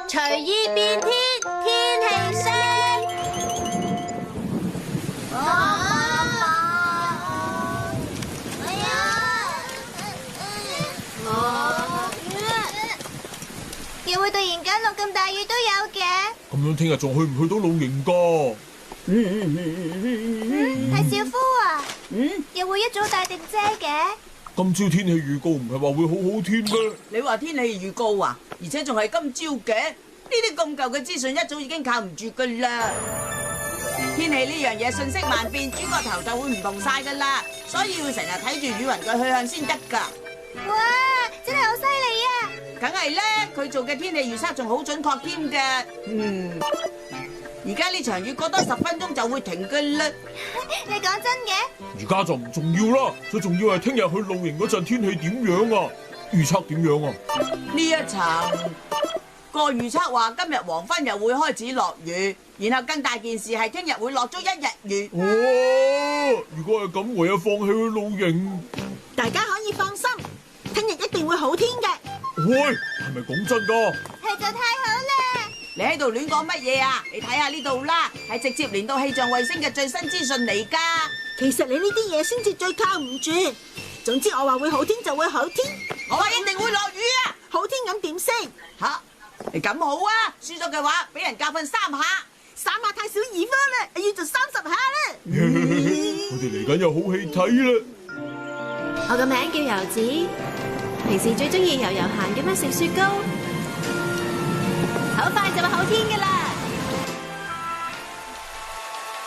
隨意變天，天氣聲。哎呀！又會突然間落咁大雨都有嘅。咁樣聽日仲去唔去到露營㗎？係小夫啊。又會一早帶定遮嘅。今朝天氣預告唔係話會好好天咩？你話天氣預告啊？而且仲係今朝嘅？呢啲咁舊嘅資訊一早已經靠唔住噶啦。天氣呢樣嘢瞬息萬變，轉個頭就會唔同晒噶啦，所以要成日睇住雨雲嘅去向先得噶。哇，真係好犀利啊！梗係咧，佢做嘅天氣預測仲好準確添嘅。而家呢場雨過多10分鐘就會停噶啦。你講真嘅？而家就唔重要啦，最重要係聽日去露營嗰陣天氣點樣啊？預測點樣啊？呢一層個預測話今日黃昏又會開始落雨，然後更大件事係聽日會落足1日雨。哦，如果係咁，唯有放棄去露營。大家可以放心，聽日一定會好天嘅。喂，係咪講真噶？係就太好啦！你喺度亂講乜嘢啊？你睇下呢度啦，係直接連到氣象衛星嘅最新資訊嚟噶。其實你呢啲嘢先至最靠唔住。總之我話會好天就會好天，我話一定會落雨啊！好天咁點先？吓，你咁好啊？輸咗嘅話，俾人教訓3下。3下太少2分啦，要做30下啦。我哋嚟緊有好戲睇啦！我個名叫遊子，平時最中意悠悠閒咁樣食雪糕，好快就會好天噶啦！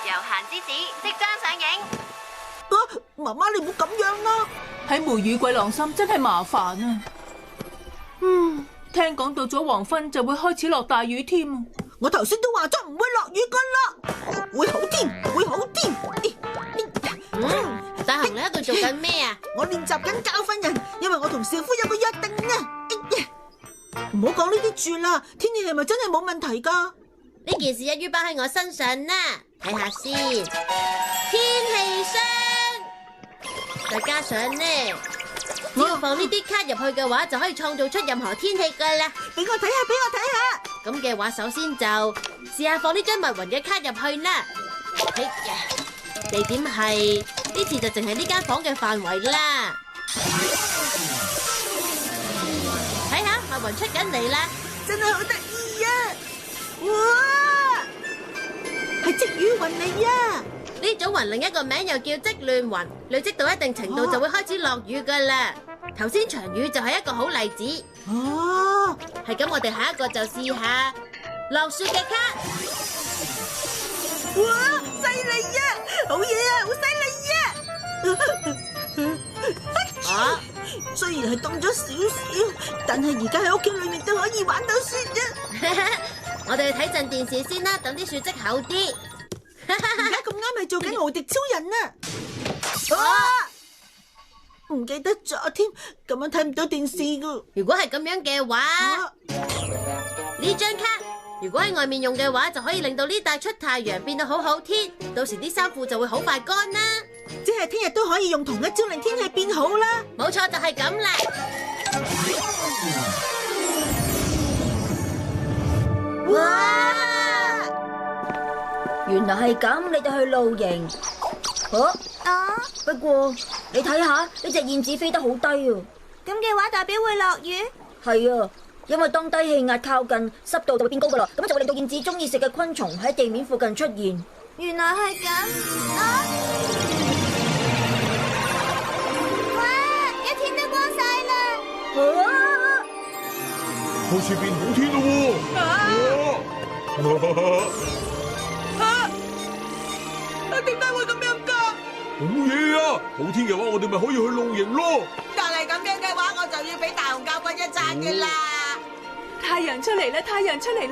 悠閒之子即將上映。媽媽你唔好咁樣啦。喺梅雨鬼郎心真係麻煩啊！聽講到咗黃昏就會開始落大雨添。我頭先都話咗唔會落雨噶啦，會好天，會好天。大雄，你喺度做緊咩啊？我練習緊教訓人，因為我同少夫有個約定啊。唔好講呢啲住啦，天氣係咪真係冇問題噶？呢件事一於包喺我身上啦，睇下先。天氣聲，再加上呢，只要放呢啲卡入去嘅話，就可以創造出任何天氣噶啦。俾我睇下，俾我睇下。咁嘅話，首先就試下放呢張密雲嘅卡入去啦。哎呀，地點係呢次就淨係呢間房嘅範圍啦。睇下密雲出緊嚟啦，真係好得意啊！哇，係積雨雲嚟啊！呢種雲另一個名又叫積亂雲，累積到一定程度就會開始落雨噶啦。頭先場雨就係一個好例子。哦，係咁，我哋下一個就試下落雪嘅卡。哇，犀利啊！好嘢啊，好犀利啊！啊，雖然係凍咗少少，但係而家喺屋企裏面都可以玩到雪啊！我哋去睇陣電視先啦，等啲雪積厚啲。而家咁啱係做緊無敵超人啊！唔記得咗添，咁樣睇唔到電視噶。如果係咁樣嘅話，呢張卡如果喺外面用嘅話，就可以令到呢帶出太陽變到好好天，到時啲衫褲就會好快乾啦。即係聽日都可以用同一招令天氣變好啦。冇錯，就係咁啦。哇！原來係咁，你哋去露營。不過你睇下呢隻燕子飛得好低啊！咁嘅話代表會落雨？係啊，因為當低氣壓靠近，濕度就會變高噶啦，咁就會令到燕子中意食嘅昆蟲喺地面附近出現。原來係咁啊！哇，一天都光晒啦！開始變好天咯點解會咁樣㗎？好嘢啊！好天嘅話，我哋咪可以去露營咯。但係咁樣嘅話，我就要俾大雄教訓一陣嘅啦。太陽出嚟啦！太陽出嚟啦！